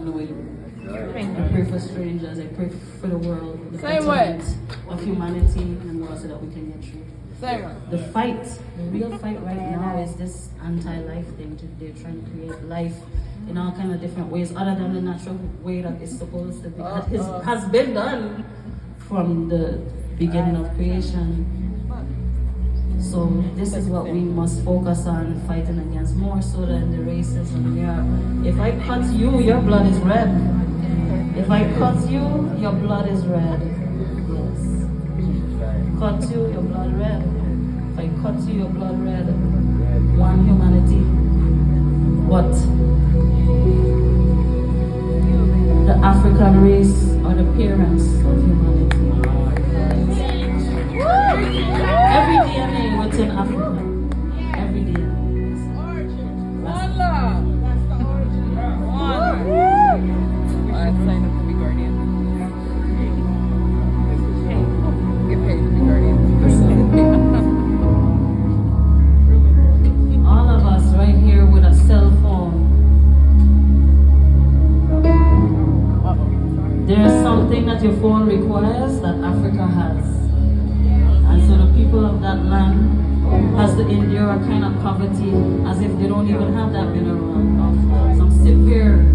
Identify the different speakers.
Speaker 1: I pray for strangers, I pray for the world, the betterment of humanity and world so that we can get through. The fight, the real fight right now is this anti-life thing. They're trying to create life in all kind of different ways other than the natural way that it's supposed to be. That has been done from the beginning of creation. So this is what we must focus on, fighting against more so than the racism. Yeah. If I cut you, your blood is red. If I cut you, your blood is red. Yes. Cut you, your blood red. If I cut you, your blood red. One humanity. What? The African race are the parents of humanity. Every DNA within Africa. Every DNA.
Speaker 2: One love. I'd sign up to be guardian. Get paid to be guardian.
Speaker 1: All of us right here with a cell phone. There is something that your phone requires that Africa has. And so the people of that land has to endure a kind of poverty as if they don't even have that mineral of some severe